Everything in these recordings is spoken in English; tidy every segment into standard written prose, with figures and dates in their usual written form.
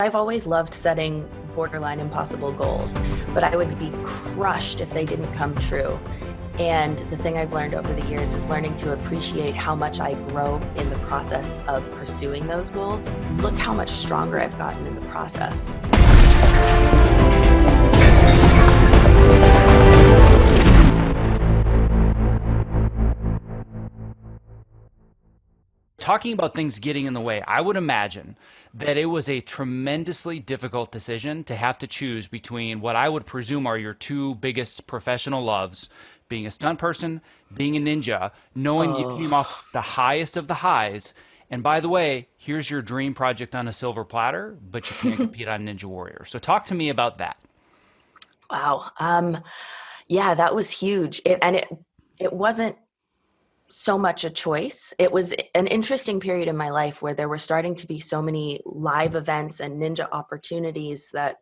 I've always loved setting borderline impossible goals, but I would be crushed if they didn't come true. And the thing I've learned over the years is learning to appreciate how much I grow in the process of pursuing those goals. Look how much stronger I've gotten in the process. Talking about things getting in the way, I would imagine that it was a tremendously difficult decision to have to choose between what I would presume are your two biggest professional loves, being a stunt person, being a ninja, knowing you came Oh, off the highest of the highs. And by the way, here's your dream project on a silver platter, but you can't compete on Ninja Warrior. So talk to me about that. wow. Yeah, that was huge. It wasn't so much a choice. It was an interesting period in my life where there were starting to be so many live events and ninja opportunities that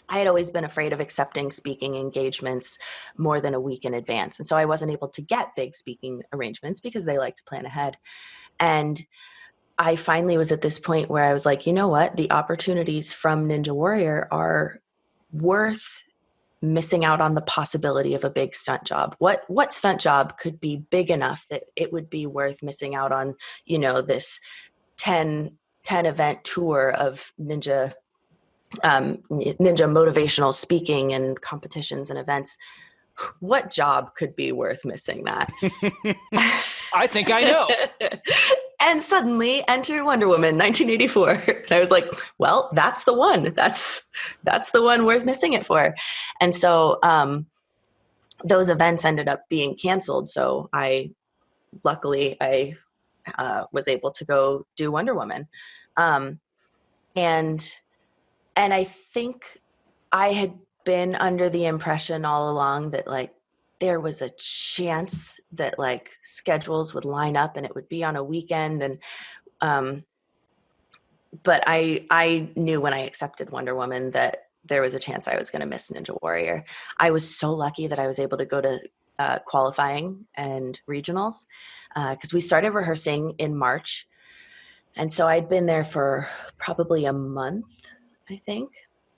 I had always been afraid of accepting speaking engagements more than a week in advance. And so I wasn't able to get big speaking arrangements because they like to plan ahead. And I finally was at this point where I was like, you know what? The opportunities from Ninja Warrior are worth missing out on the possibility of a big stunt job. What stunt job could be big enough that it would be worth missing out on, this 10 event tour of ninja motivational speaking and competitions and events? What job could be worth missing that? I think I know. And suddenly enter Wonder Woman 1984. And I was like, well, that's the one. That's the one worth missing it for. And so those events ended up being canceled. So luckily I was able to go do Wonder Woman. Um, and I think I had been under the impression all along that like there was a chance that like schedules would line up and it would be on a weekend. And um, but I knew when I accepted Wonder Woman that there was a chance I was going to miss Ninja Warrior. I was so lucky that I was able to go to qualifying and regionals because we started rehearsing in March. And so I'd been there for probably a month, I think,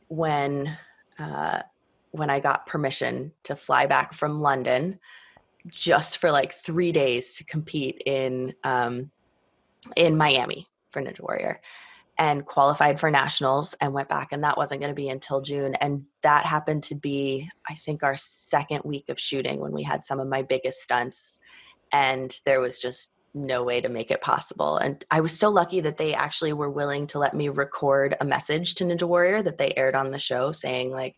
when uh, when I got permission to fly back from London just for like 3 days to compete in Miami for Ninja Warrior, and qualified for nationals and went back. And that wasn't going to be until June. And that happened to be, I think, our second week of shooting when we had some of my biggest stunts. And there was just no way to make it possible. And I was so lucky that they actually were willing to let me record a message to Ninja Warrior that they aired on the show saying like,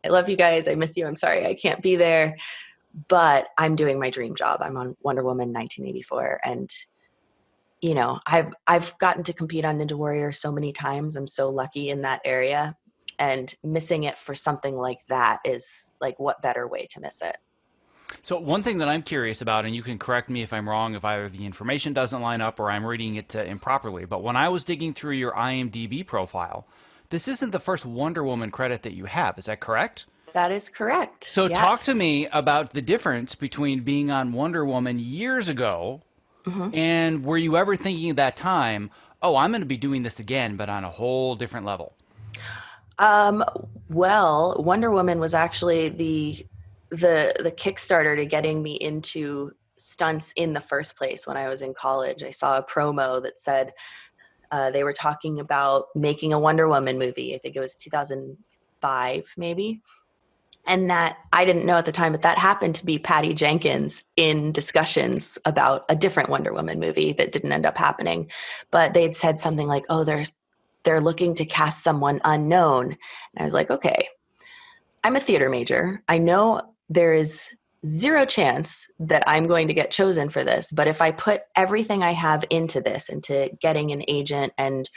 I love you guys. I miss you. I'm sorry I can't be there, but I'm doing my dream job. I'm on Wonder Woman 1984. And I've gotten to compete on Ninja Warrior so many times. I'm so lucky in that area, and missing it for something like that is like, what better way to miss it? So one thing that I'm curious about, and you can correct me if I'm wrong, if either the information doesn't line up or I'm reading it improperly, but when I was digging through your IMDb profile, this isn't the first Wonder Woman credit that you have. Is that correct? That is correct. So talk to Yes. me about the difference between being on Wonder Woman years ago hmm and were you ever thinking at that time, oh, I'm going to be doing this again, but on a whole different level? Um, well, Wonder Woman was actually the Kickstarter to getting me into stunts in the first place. When I was in college, I saw a promo that said they were talking about making a Wonder Woman movie. I think it was 2005, maybe. And that I didn't know at the time, but that happened to be Patty Jenkins in discussions about a different Wonder Woman movie that didn't end up happening. But they'd said something like, "Oh, they're looking to cast someone unknown." And I was like, "Okay, I'm a theater major. I know there is zero chance that I'm going to get chosen for this. But if I put everything I have into this, into getting an agent and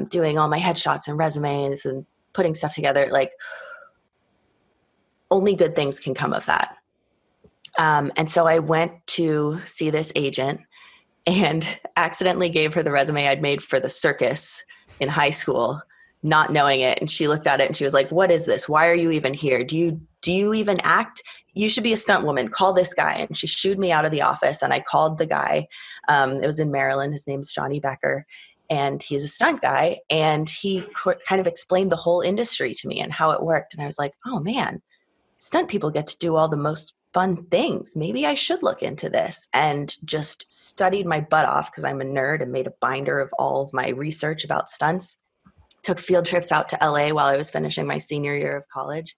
doing all my headshots and resumes and putting stuff together, like only good things can come of that." And so I went to see this agent and accidentally gave her the resume I'd made for the circus in high school, not knowing it. And she looked at it and she was like, "What is this? Why are you even here? Do you even act? You should be a stunt woman. Call this guy." And she shooed me out of the office, and I called the guy. It was in Maryland. His name's Johnny Becker. and he's a stunt guy, and he kind of explained the whole industry to me and how it worked. And I was like, oh man, stunt people get to do all the most fun things. Maybe I should look into this, and just studied my butt off because I'm a nerd, and made a binder of all of my research about stunts. Took field trips out to LA while I was finishing my senior year of college.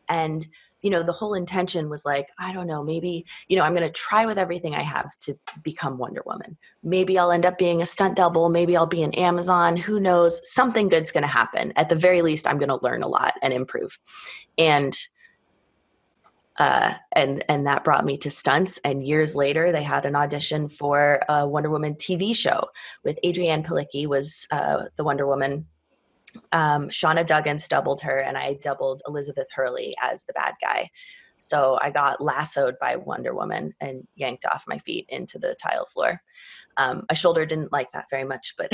And, the whole intention was like, I don't know, maybe, I'm going to try with everything I have to become Wonder Woman. Maybe I'll end up being a stunt double. Maybe I'll be an Amazon. Who knows? Something good's going to happen. At the very least, I'm going to learn a lot and improve. And that brought me to stunts. And years later, they had an audition for a Wonder Woman TV show with Adrienne Palicki was the Wonder Woman. Shauna Duggins doubled her, and I doubled Elizabeth Hurley as the bad guy. So I got lassoed by Wonder Woman and yanked off my feet into the tile floor. My shoulder didn't like that very much, but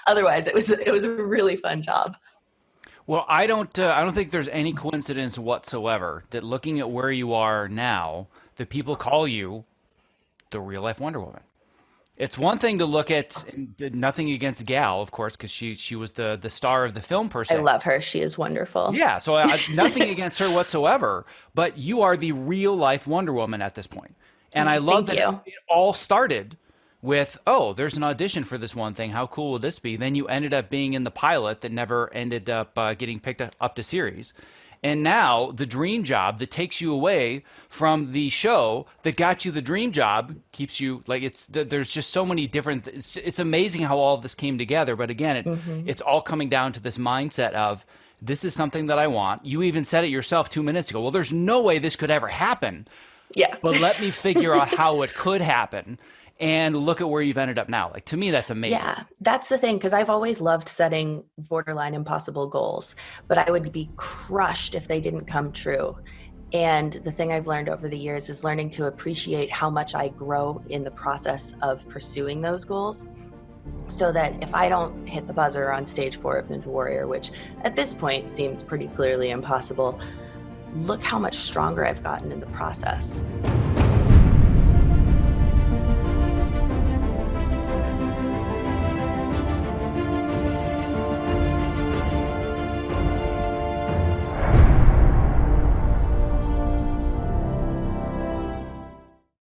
otherwise it was a really fun job. Well, I don't think there's any coincidence whatsoever that looking at where you are now, that people call you the real life Wonder Woman. It's one thing to look at, nothing against Gal, of course, because she was the star of the film per se. I love her. She is wonderful. Yeah, so nothing against her whatsoever, but you are the real life Wonder Woman at this point. And I love that it all started with, oh, there's an audition for this one thing. How cool will this be? Then you ended up being in the pilot that never ended up getting picked up to series. And now the dream job that takes you away from the show that got you the dream job keeps you like there's just so many different. It's amazing how all of this came together. But again, it's all coming down to this mindset of this is something that I want. You even said it yourself 2 minutes ago. Well, there's no way this could ever happen. Yeah. But let me figure out how it could happen. And look at where you've ended up now. Like, to me, that's amazing. Yeah, that's the thing, because I've always loved setting borderline impossible goals, but I would be crushed if they didn't come true. And the thing I've learned over the years is learning to appreciate how much I grow in the process of pursuing those goals, so that if I don't hit the buzzer on stage 4 of Ninja Warrior, which at this point seems pretty clearly impossible, look how much stronger I've gotten in the process.